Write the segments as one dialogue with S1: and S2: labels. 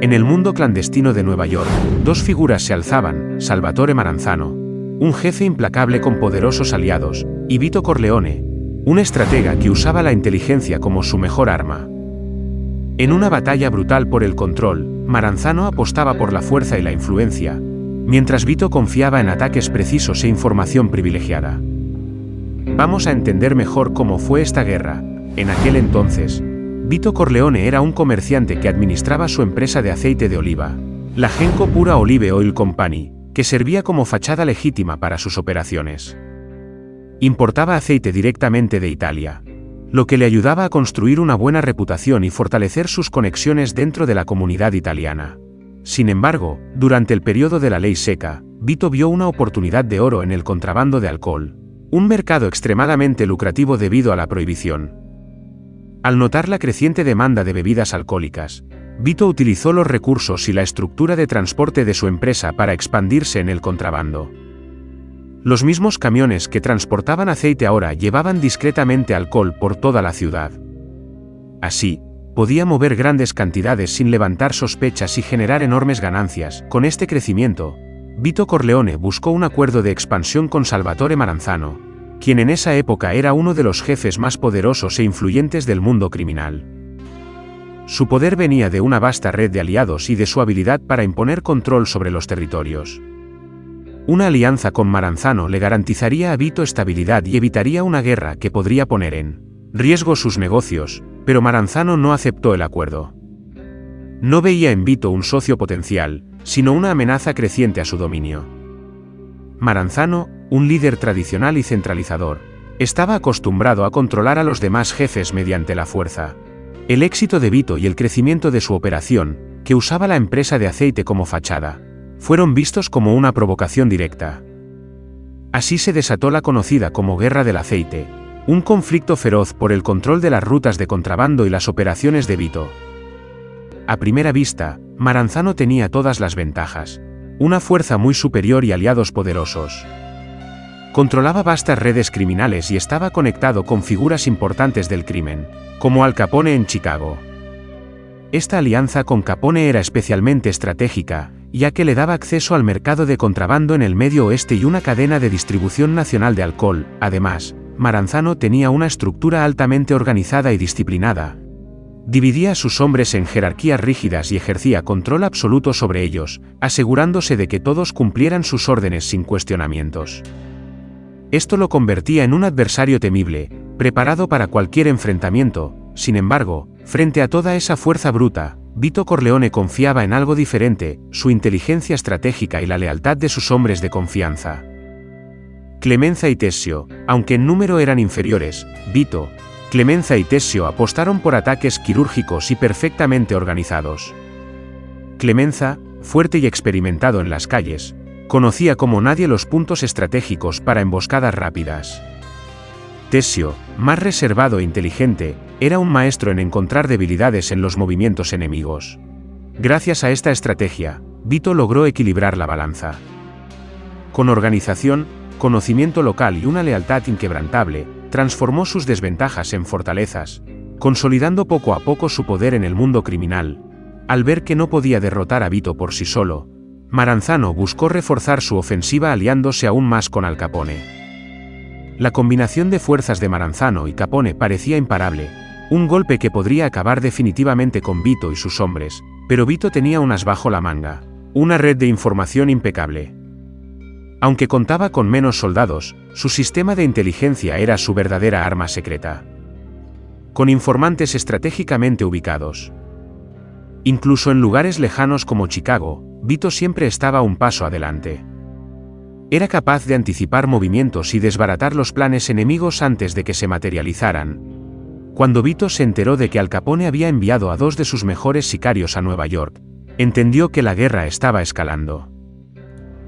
S1: En el mundo clandestino de Nueva York, dos figuras se alzaban: Salvatore Maranzano, un jefe implacable con poderosos aliados, y Vito Corleone, un estratega que usaba la inteligencia como su mejor arma. En una batalla brutal por el control, Maranzano apostaba por la fuerza y la influencia, mientras Vito confiaba en ataques precisos e información privilegiada. Vamos a entender mejor cómo fue esta guerra. En aquel entonces, Vito Corleone era un comerciante que administraba su empresa de aceite de oliva, la Genco Pura Olive Oil Company, que servía como fachada legítima para sus operaciones. Importaba aceite directamente de Italia, lo que le ayudaba a construir una buena reputación y fortalecer sus conexiones dentro de la comunidad italiana. Sin embargo, durante el periodo de la ley seca, Vito vio una oportunidad de oro en el contrabando de alcohol, un mercado extremadamente lucrativo debido a la prohibición. Al notar la creciente demanda de bebidas alcohólicas, Vito utilizó los recursos y la estructura de transporte de su empresa para expandirse en el contrabando. Los mismos camiones que transportaban aceite ahora llevaban discretamente alcohol por toda la ciudad. Así, podía mover grandes cantidades sin levantar sospechas y generar enormes ganancias. Con este crecimiento, Vito Corleone buscó un acuerdo de expansión con Salvatore Maranzano, quien en esa época era uno de los jefes más poderosos e influyentes del mundo criminal. Su poder venía de una vasta red de aliados y de su habilidad para imponer control sobre los territorios. Una alianza con Maranzano le garantizaría a Vito estabilidad y evitaría una guerra que podría poner en riesgo sus negocios, pero Maranzano no aceptó el acuerdo. No veía en Vito un socio potencial, sino una amenaza creciente a su dominio. Maranzano, un líder tradicional y centralizador, estaba acostumbrado a controlar a los demás jefes mediante la fuerza. El éxito de Vito y el crecimiento de su operación, que usaba la empresa de aceite como fachada, fueron vistos como una provocación directa. Así se desató la conocida como Guerra del Aceite, un conflicto feroz por el control de las rutas de contrabando y las operaciones de Vito. A primera vista, Maranzano tenía todas las ventajas: una fuerza muy superior y aliados poderosos. Controlaba vastas redes criminales y estaba conectado con figuras importantes del crimen, como Al Capone en Chicago. Esta alianza con Capone era especialmente estratégica, ya que le daba acceso al mercado de contrabando en el Medio Oeste y una cadena de distribución nacional de alcohol. Además, Maranzano tenía una estructura altamente organizada y disciplinada. Dividía a sus hombres en jerarquías rígidas y ejercía control absoluto sobre ellos, asegurándose de que todos cumplieran sus órdenes sin cuestionamientos. Esto lo convertía en un adversario temible, preparado para cualquier enfrentamiento. Sin embargo, frente a toda esa fuerza bruta, Vito Corleone confiaba en algo diferente: su inteligencia estratégica y la lealtad de sus hombres de confianza. Clemenza y Tessio, aunque en número eran inferiores, Vito, Clemenza y Tessio apostaron por ataques quirúrgicos y perfectamente organizados. Clemenza, fuerte y experimentado en las calles, conocía como nadie los puntos estratégicos para emboscadas rápidas. Tessio, más reservado e inteligente, era un maestro en encontrar debilidades en los movimientos enemigos. Gracias a esta estrategia, Vito logró equilibrar la balanza. Con organización, conocimiento local y una lealtad inquebrantable, transformó sus desventajas en fortalezas, consolidando poco a poco su poder en el mundo criminal. Al ver que no podía derrotar a Vito por sí solo, Maranzano buscó reforzar su ofensiva aliándose aún más con Al Capone. La combinación de fuerzas de Maranzano y Capone parecía imparable, un golpe que podría acabar definitivamente con Vito y sus hombres, pero Vito tenía un as bajo la manga: una red de información impecable. Aunque contaba con menos soldados, su sistema de inteligencia era su verdadera arma secreta. Con informantes estratégicamente ubicados. Incluso en lugares lejanos como Chicago, Vito siempre estaba un paso adelante. Era capaz de anticipar movimientos y desbaratar los planes enemigos antes de que se materializaran. Cuando Vito se enteró de que Al Capone había enviado a dos de sus mejores sicarios a Nueva York, entendió que la guerra estaba escalando.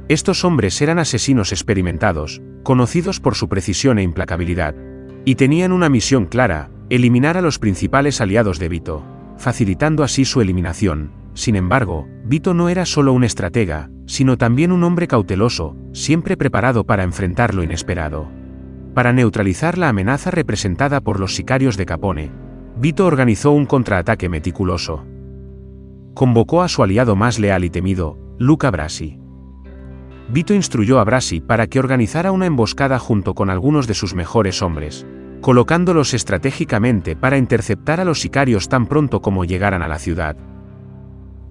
S1: Estos hombres eran asesinos experimentados, conocidos por su precisión e implacabilidad, y tenían una misión clara: eliminar a los principales aliados de Vito, facilitando así su eliminación. Sin embargo, Vito no era solo un estratega, sino también un hombre cauteloso, siempre preparado para enfrentar lo inesperado. Para neutralizar la amenaza representada por los sicarios de Capone, Vito organizó un contraataque meticuloso. convocó a su aliado más leal y temido, Luca Brasi. Vito instruyó a Brasi para que organizara una emboscada junto con algunos de sus mejores hombres, colocándolos estratégicamente para interceptar a los sicarios tan pronto como llegaran a la ciudad.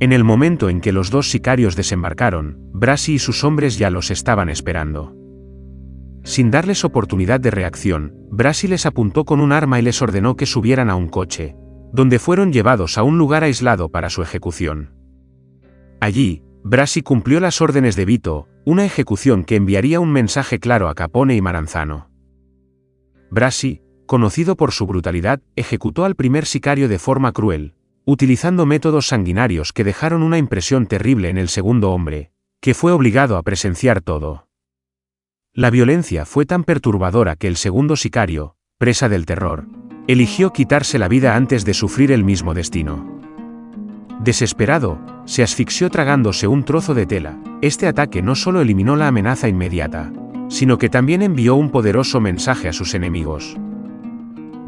S1: En el momento en que los dos sicarios desembarcaron, Brasi y sus hombres ya los estaban esperando. Sin darles oportunidad de reacción, Brasi les apuntó con un arma y les ordenó que subieran a un coche, donde fueron llevados a un lugar aislado para su ejecución. Allí, Brasi cumplió las órdenes de Vito, una ejecución que enviaría un mensaje claro a Capone y Maranzano. Brasi, conocido por su brutalidad, ejecutó al primer sicario de forma cruel, utilizando métodos sanguinarios que dejaron una impresión terrible en el segundo hombre, que fue obligado a presenciar todo. La violencia fue tan perturbadora que el segundo sicario, presa del terror, eligió quitarse la vida antes de sufrir el mismo destino. Desesperado, se asfixió tragándose un trozo de tela. Este ataque no solo eliminó la amenaza inmediata, sino que también envió un poderoso mensaje a sus enemigos.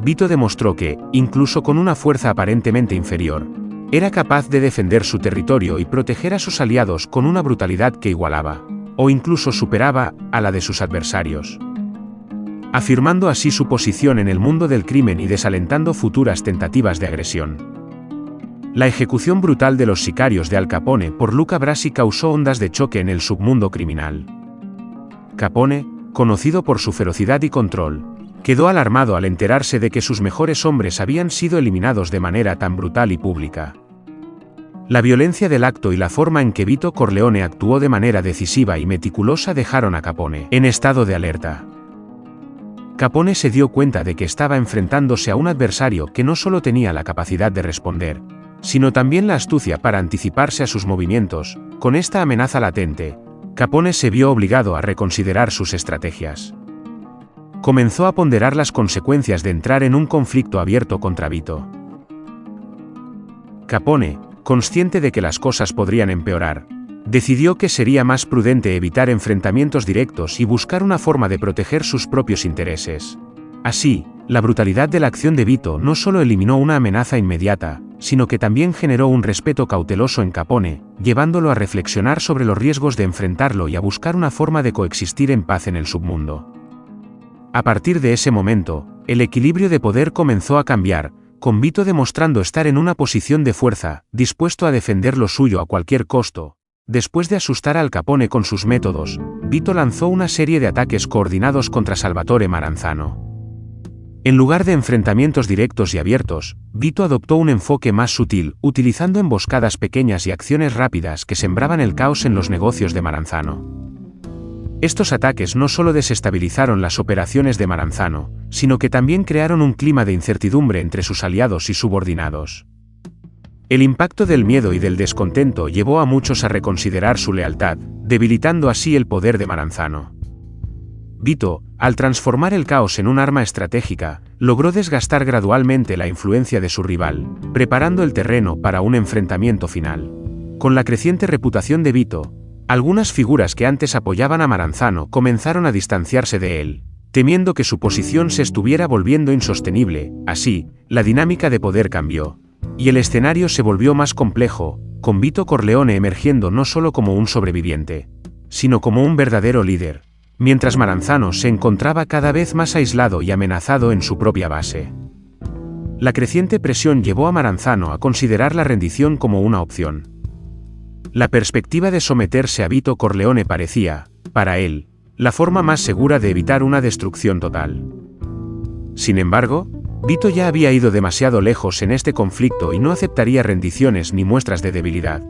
S1: Vito demostró que, incluso con una fuerza aparentemente inferior, era capaz de defender su territorio y proteger a sus aliados con una brutalidad que igualaba, o incluso superaba, a la de sus adversarios, afirmando así su posición en el mundo del crimen y desalentando futuras tentativas de agresión. La ejecución brutal de los sicarios de Al Capone por Luca Brasi causó ondas de choque en el submundo criminal. Capone, conocido por su ferocidad y control, quedó alarmado al enterarse de que sus mejores hombres habían sido eliminados de manera tan brutal y pública. La violencia del acto y la forma en que Vito Corleone actuó de manera decisiva y meticulosa dejaron a Capone en estado de alerta. Capone se dio cuenta de que estaba enfrentándose a un adversario que no solo tenía la capacidad de responder, sino también la astucia para anticiparse a sus movimientos. Con esta amenaza latente, Capone se vio obligado a reconsiderar sus estrategias. Comenzó a ponderar las consecuencias de entrar en un conflicto abierto contra Vito. Capone, consciente de que las cosas podrían empeorar, decidió que sería más prudente evitar enfrentamientos directos y buscar una forma de proteger sus propios intereses. Así, la brutalidad de la acción de Vito no solo eliminó una amenaza inmediata, sino que también generó un respeto cauteloso en Capone, llevándolo a reflexionar sobre los riesgos de enfrentarlo y a buscar una forma de coexistir en paz en el submundo. A partir de ese momento, el equilibrio de poder comenzó a cambiar, con Vito demostrando estar en una posición de fuerza, dispuesto a defender lo suyo a cualquier costo. Después de asustar a Al Capone con sus métodos, Vito lanzó una serie de ataques coordinados contra Salvatore Maranzano. En lugar de enfrentamientos directos y abiertos, Vito adoptó un enfoque más sutil, utilizando emboscadas pequeñas y acciones rápidas que sembraban el caos en los negocios de Maranzano. Estos ataques no solo desestabilizaron las operaciones de Maranzano, sino que también crearon un clima de incertidumbre entre sus aliados y subordinados. El impacto del miedo y del descontento llevó a muchos a reconsiderar su lealtad, debilitando así el poder de Maranzano. Vito, al transformar el caos en un arma estratégica, logró desgastar gradualmente la influencia de su rival, preparando el terreno para un enfrentamiento final. Con la creciente reputación de Vito, algunas figuras que antes apoyaban a Maranzano comenzaron a distanciarse de él, temiendo que su posición se estuviera volviendo insostenible. Así, la dinámica de poder cambió, y el escenario se volvió más complejo, con Vito Corleone emergiendo no solo como un sobreviviente, sino como un verdadero líder, mientras Maranzano se encontraba cada vez más aislado y amenazado en su propia base. La creciente presión llevó a Maranzano a considerar la rendición como una opción. La perspectiva de someterse a Vito Corleone parecía, para él, la forma más segura de evitar una destrucción total. Sin embargo, Vito ya había ido demasiado lejos en este conflicto y no aceptaría rendiciones ni muestras de debilidad.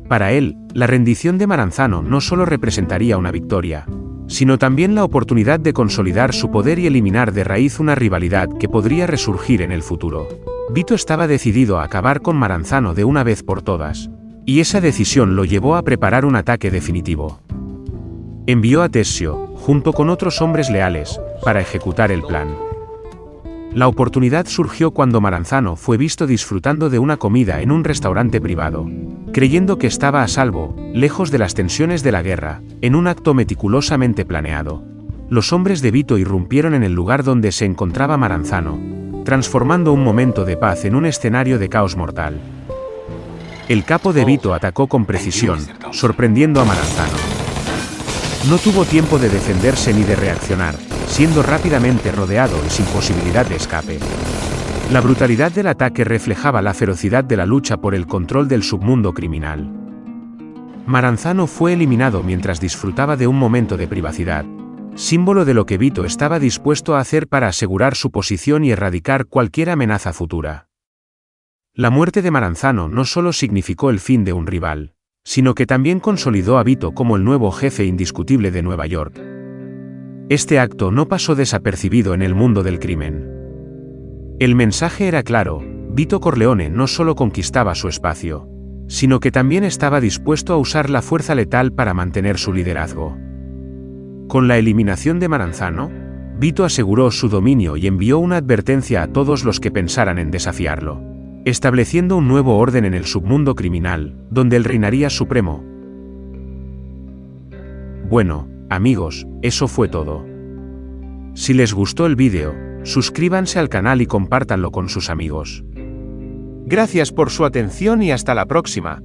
S1: Para él, la rendición de Maranzano no solo representaría una victoria, sino también la oportunidad de consolidar su poder y eliminar de raíz una rivalidad que podría resurgir en el futuro. Vito estaba decidido a acabar con Maranzano de una vez por todas, y esa decisión lo llevó a preparar un ataque definitivo. Envió a Tessio, junto con otros hombres leales, para ejecutar el plan. La oportunidad surgió cuando Maranzano fue visto disfrutando de una comida en un restaurante privado, creyendo que estaba a salvo, lejos de las tensiones de la guerra, en un acto meticulosamente planeado. Los hombres de Vito irrumpieron en el lugar donde se encontraba Maranzano, transformando un momento de paz en un escenario de caos mortal. El capo de Vito atacó con precisión, sorprendiendo a Maranzano. No tuvo tiempo de defenderse ni de reaccionar, siendo rápidamente rodeado y sin posibilidad de escape. La brutalidad del ataque reflejaba la ferocidad de la lucha por el control del submundo criminal. Maranzano fue eliminado mientras disfrutaba de un momento de privacidad, símbolo de lo que Vito estaba dispuesto a hacer para asegurar su posición y erradicar cualquier amenaza futura. La muerte de Maranzano no solo significó el fin de un rival, sino que también consolidó a Vito como el nuevo jefe indiscutible de Nueva York. Este acto no pasó desapercibido en el mundo del crimen. El mensaje era claro: Vito Corleone no solo conquistaba su espacio, sino que también estaba dispuesto a usar la fuerza letal para mantener su liderazgo. Con la eliminación de Maranzano, Vito aseguró su dominio y envió una advertencia a todos los que pensaran en desafiarlo, estableciendo un nuevo orden en el submundo criminal, donde él reinaría supremo. Bueno, amigos, eso fue todo. Si les gustó el vídeo, suscríbanse al canal y compártanlo con sus amigos. Gracias por su atención y hasta la próxima.